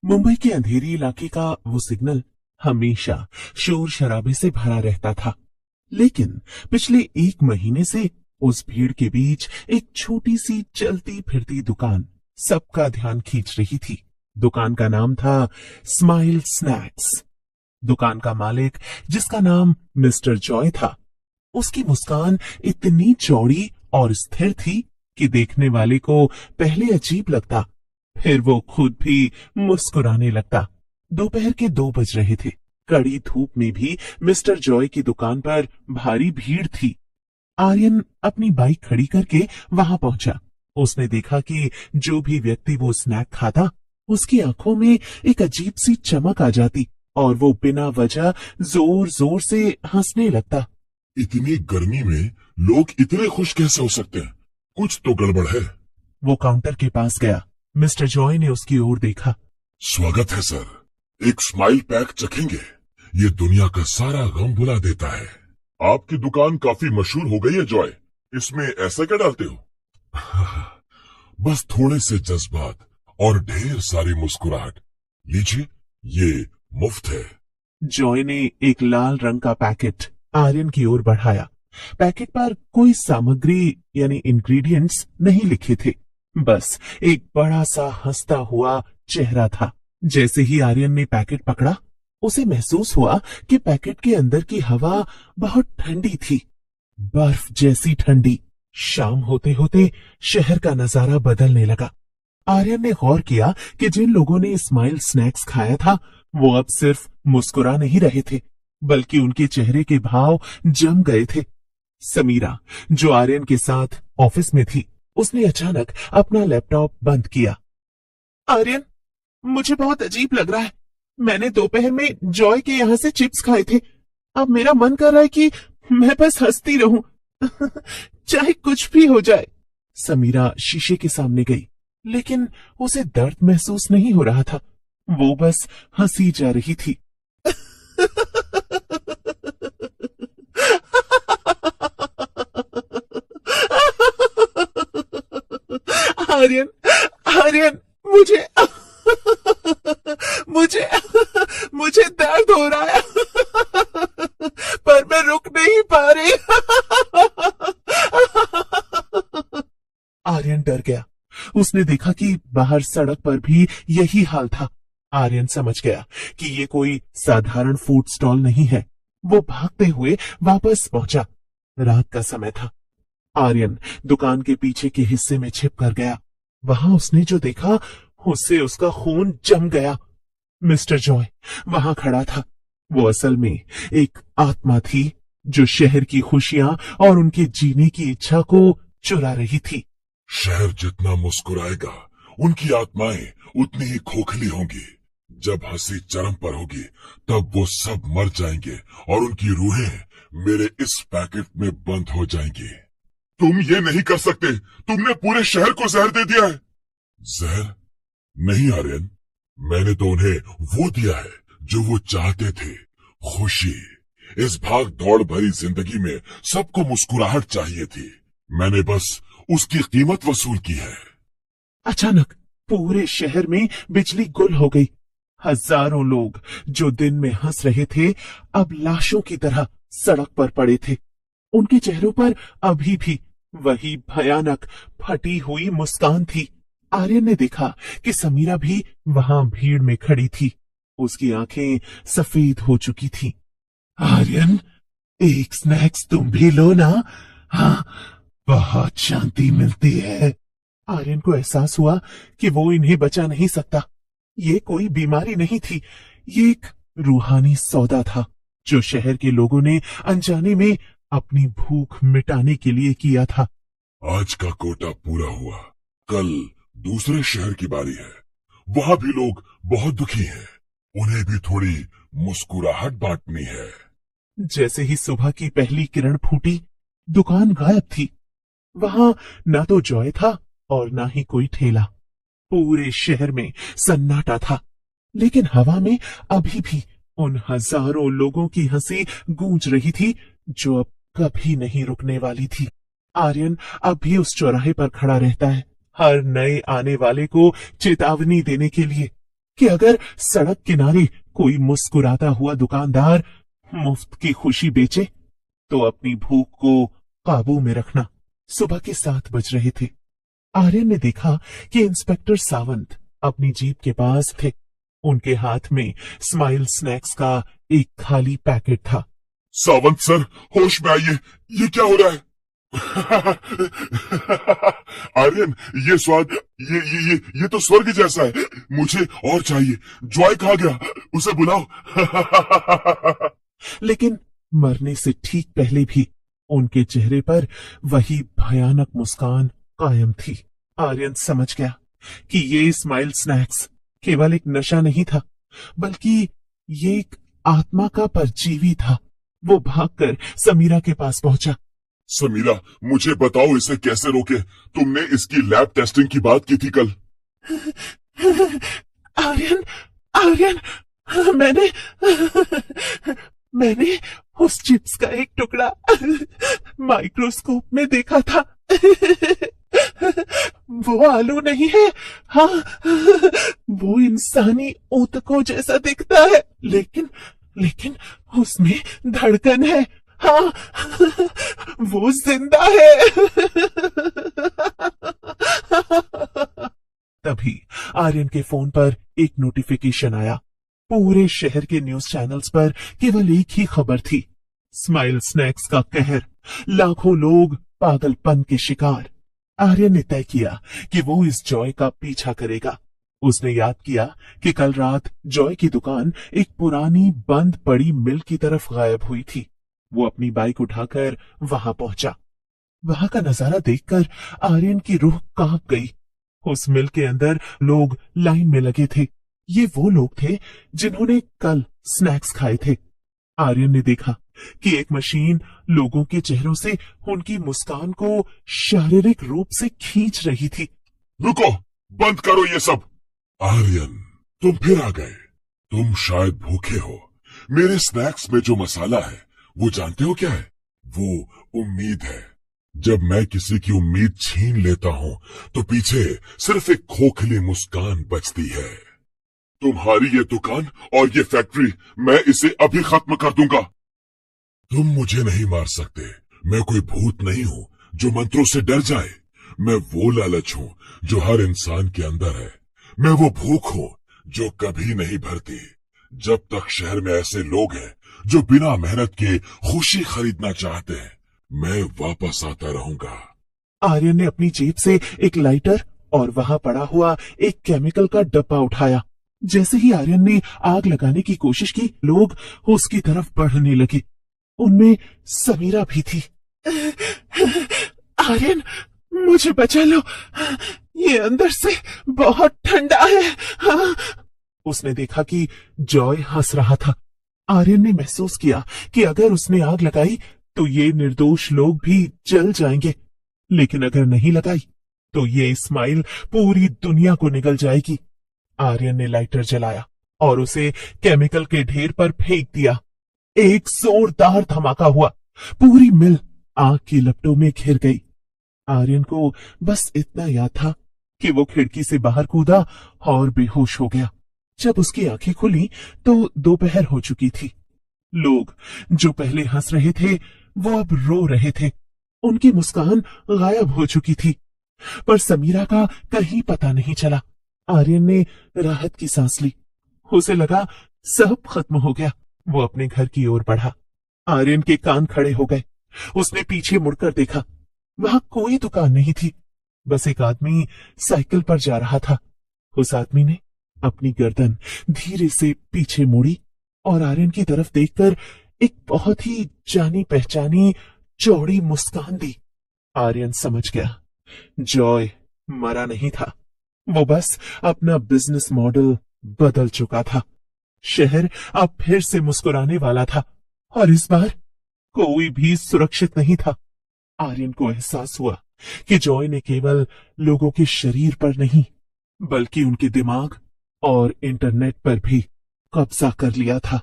मुंबई के अंधेरी इलाके का वो सिग्नल हमेशा शोर शराबे से भरा रहता था। लेकिन पिछले 1 महीने से उस भीड़ के बीच एक छोटी सी चलती फिरती दुकान सबका ध्यान खींच रही थी। दुकान का नाम था स्माइल स्नैक्स। दुकान का मालिक, जिसका नाम मिस्टर जॉय था, उसकी मुस्कान इतनी चौड़ी और स्थिर थी कि देखने वाले को पहले अजीब लगता, फिर वो खुद भी मुस्कुराने लगता। दोपहर के 2 बज रहे थे। कड़ी धूप में भी मिस्टर जॉय की दुकान पर भारी भीड़ थी। आर्यन अपनी बाइक खड़ी करके वहां पहुंचा। उसने देखा कि जो भी व्यक्ति वो स्नैक खाता, उसकी आंखों में एक अजीब सी चमक आ जाती और वो बिना वजह जोर जोर से हंसने लगता। इतनी गर्मी में लोग इतने खुश कैसे हो सकते हैं? कुछ तो गड़बड़ है। वो काउंटर के पास गया। मिस्टर जॉय ने उसकी ओर देखा। स्वागत है सर, एक स्माइल पैक चखेंगे? ये दुनिया का सारा गम भुला देता है। आपकी दुकान काफी मशहूर हो गई है जॉय, इसमें ऐसा क्या डालते हो? बस थोड़े से जज्बात और ढेर सारी मुस्कुराहट। लीजिए, ये मुफ्त है। जॉय ने एक लाल रंग का पैकेट आर्यन की ओर बढ़ाया। पैकेट पर कोई सामग्री यानी इंग्रेडिएंट्स नहीं लिखे थे, बस एक बड़ा सा हंसता हुआ चेहरा था। जैसे ही आर्यन ने पैकेट पकड़ा, उसे महसूस हुआ कि पैकेट के अंदर की हवा बहुत ठंडी थी, बर्फ जैसी ठंडी। शाम होते होते शहर का नजारा बदलने लगा। आर्यन ने गौर किया कि जिन लोगों ने स्माइल स्नैक्स खाया था, वो अब सिर्फ मुस्कुरा नहीं रहे थे, बल्कि उनके चेहरे के भाव जम गए थे। समीरा, जो आर्यन के साथ ऑफिस में थी, उसने अचानक अपना लैपटॉप बंद किया। आर्यन, मुझे बहुत अजीब लग रहा है। मैंने दोपहर में जॉय के यहाँ से चिप्स खाए थे। अब मेरा मन कर रहा है कि मैं बस हंसती रहूं, चाहे कुछ भी हो जाए। समीरा शीशे के सामने गई, लेकिन उसे दर्द महसूस नहीं हो रहा था। वो बस हंसी जा रही थी। आर्यन, आर्यन, मुझे मुझे मुझे दर्द हो रहा है, पर मैं रुक नहीं पा रही। आर्यन डर गया। उसने देखा कि बाहर सड़क पर भी यही हाल था। आर्यन समझ गया कि ये कोई साधारण फूड स्टॉल नहीं है। वो भागते हुए वापस पहुंचा। रात का समय था। आर्यन दुकान के पीछे के हिस्से में छिप कर गया। वहां उसने जो देखा, उससे उसका खून जम गया। मिस्टर जॉय वहां खड़ा था। वो असल में एक आत्मा थी, जो शहर की खुशियां और उनके जीने की इच्छा को चुरा रही थी। शहर जितना मुस्कुराएगा, उनकी आत्माएं उतनी ही खोखली होंगी। जब हंसी चरम पर होगी, तब वो सब मर जाएंगे और उनकी रूहें मेरे इस पैकेट में बंद हो जाएंगी। तुम ये नहीं कर सकते। तुमने पूरे शहर को जहर दे दिया है। जहर नहीं आर्यन, मैंने तो उन्हें वो दिया है जो वो चाहते थे, खुशी। इस भाग दौड़ भरी जिंदगी में सबको मुस्कुराहट चाहिए थी। मैंने बस उसकी कीमत वसूल की है। अचानक पूरे शहर में बिजली गुल हो गई। हजारों लोग जो दिन में हंस रहे थे, अब लाशों की तरह सड़क पर पड़े थे। उनके चेहरों पर अभी भी वही भयानक फटी हुई मुस्कान थी। आर्यन ने देखा कि समीरा भी वहां भीड़ में खड़ी थी। उसकी आंखें सफेद हो चुकी थी। आर्यन, एक स्नैक्स तुम भी लो ना। हाँ, बहुत शांति मिलती है। आर्यन को एहसास हुआ कि वो इन्हें बचा नहीं सकता। ये कोई बीमारी नहीं थी, ये एक रूहानी सौदा था, जो शहर के लोगों ने अनजाने में अपनी भूख मिटाने के लिए किया था। आज का कोटा पूरा हुआ, कल दूसरे शहर की बारी है। वहां भी लोग बहुत दुखी हैं, उन्हें भी थोड़ी मुस्कुराहट बांटनी है। जैसे ही सुबह की पहली किरण फूटी, दुकान गायब थी। वहां ना तो जॉय था और ना ही कोई ठेला। पूरे शहर में सन्नाटा था, लेकिन हवा में अभी भी उन हजारों लोगों की हंसी गूंज रही थी, जो अब कभी नहीं रुकने वाली थी। आर्यन अब भी उस चौराहे पर खड़ा रहता है, हर नए आने वाले को चेतावनी देने के लिए। कि अगर सड़क किनारे कोई मुस्कुराता हुआ दुकानदार मुफ्त की खुशी बेचे तो अपनी भूख को काबू में रखना। सुबह के 7 बज रहे थे। आर्यन ने देखा कि इंस्पेक्टर सावंत अपनी जीप के पास थे। उनके हाथ में स्माइल स्नैक्स का एक खाली पैकेट था। सावंत सर, होश में आइए, ये क्या हो रहा है? आर्यन, ये स्वाद, ये तो स्वर्ग जैसा है। मुझे और चाहिए। जॉय कहाँ गया? उसे बुलाओ। लेकिन मरने से ठीक पहले भी उनके चेहरे पर वही भयानक मुस्कान कायम थी। आर्यन समझ गया कि ये स्माइल स्नैक्स केवल एक नशा नहीं था, बल्कि ये एक आत्मा का परजीवी था। वो भागकर समीरा के पास पहुंचा। समीरा, मुझे बताओ इसे कैसे रोके? तुमने इसकी लैब टेस्टिंग की बात की थी कल। आर्यन, आर्यन, मैंने उस चिप्स का एक टुकड़ा माइक्रोस्कोप में देखा था। वो आलू नहीं है। हाँ, वो इंसानी ऊतकों जैसा दिखता है, लेकिन उसमें धड़कन है। हाँ, वो जिंदा है। तभी आर्यन के फोन पर एक नोटिफिकेशन आया। पूरे शहर के न्यूज चैनल्स पर केवल एक ही खबर थी, स्माइल स्नैक्स का कहर, लाखों लोग पागलपन के शिकार। आर्यन ने तय किया कि वो इस जॉय का पीछा करेगा। उसने याद किया कि कल रात जॉय की दुकान एक पुरानी बंद पड़ी मिल की तरफ गायब हुई थी। वो अपनी बाइक उठाकर वहां पहुंचा। वहां का नजारा देखकर आर्यन की रूह कांप गई। उस मिल के अंदर लोग लाइन में लगे थे। ये वो लोग थे जिन्होंने कल स्नैक्स खाए थे। आर्यन ने देखा कि एक मशीन लोगों के चेहरों से उनकी मुस्कान को शारीरिक रूप से खींच रही थी। रुको, बंद करो ये सब। आर्यन, तुम फिर आ गए। तुम शायद भूखे हो। मेरे स्नैक्स में जो मसाला है वो जानते हो क्या है? वो उम्मीद है। जब मैं किसी की उम्मीद छीन लेता हूं तो पीछे सिर्फ एक खोखली मुस्कान बचती है। तुम्हारी ये दुकान और ये फैक्ट्री, मैं इसे अभी खत्म कर दूंगा। तुम मुझे नहीं मार सकते। मैं कोई भूत नहीं हूं जो मंत्रों से डर जाए। मैं वो लालच हूं जो हर इंसान के अंदर है। मैं वो भूख हूं जो कभी नहीं भरती। जब तक शहर में ऐसे लोग हैं जो बिना मेहनत के खुशी खरीदना चाहते हैं, मैं वापस आता रहूंगा। आर्यन ने अपनी जेब से एक लाइटर और वहां पड़ा हुआ एक केमिकल का डब्बा उठाया। जैसे ही आर्यन ने आग लगाने की कोशिश की, लोग उसकी तरफ बढ़ने लगे। उनमें समीरा भी थी। आर्यन, मुझे बचा लो, ये अंदर से बहुत ठंडा है। हाँ। उसने देखा कि जॉय हंस रहा था। आर्यन ने महसूस किया कि अगर उसने आग लगाई तो ये निर्दोष लोग भी जल जाएंगे, लेकिन अगर नहीं लगाई तो ये स्माइल पूरी दुनिया को निगल जाएगी। आर्यन ने लाइटर जलाया और उसे केमिकल के ढेर पर फेंक दिया। एक जोरदार धमाका हुआ। पूरी मिल आग की लपटों में घिर गई। आर्यन को बस इतना याद था कि वो खिड़की से बाहर कूदा और बेहोश हो गया। जब उसकी आंखें खुली तो दोपहर हो चुकी थी। लोग जो पहले हंस रहे थे वो अब रो रहे थे। उनकी मुस्कान गायब हो चुकी थी, पर समीरा का कहीं पता नहीं चला। आर्यन ने राहत की सांस ली। उसे लगा सब खत्म हो गया। वो अपने घर की ओर बढ़ा। आर्यन के कान खड़े हो गए। उसने पीछे मुड़कर देखा। वहां कोई दुकान नहीं थी, बस एक आदमी साइकिल पर जा रहा था। उस आदमी ने अपनी गर्दन धीरे से पीछे मोड़ी और आर्यन की तरफ देखकर एक बहुत ही जानी पहचानी चौड़ी मुस्कान दी। आर्यन समझ गया, जॉय मरा नहीं था। वो बस अपना बिजनेस मॉडल बदल चुका था। शहर अब फिर से मुस्कुराने वाला था और इस बार कोई भी सुरक्षित नहीं था। आर्यन को एहसास हुआ कि जॉय ने केवल लोगों के शरीर पर नहीं, बल्कि उनके दिमाग और इंटरनेट पर भी कब्जा कर लिया था।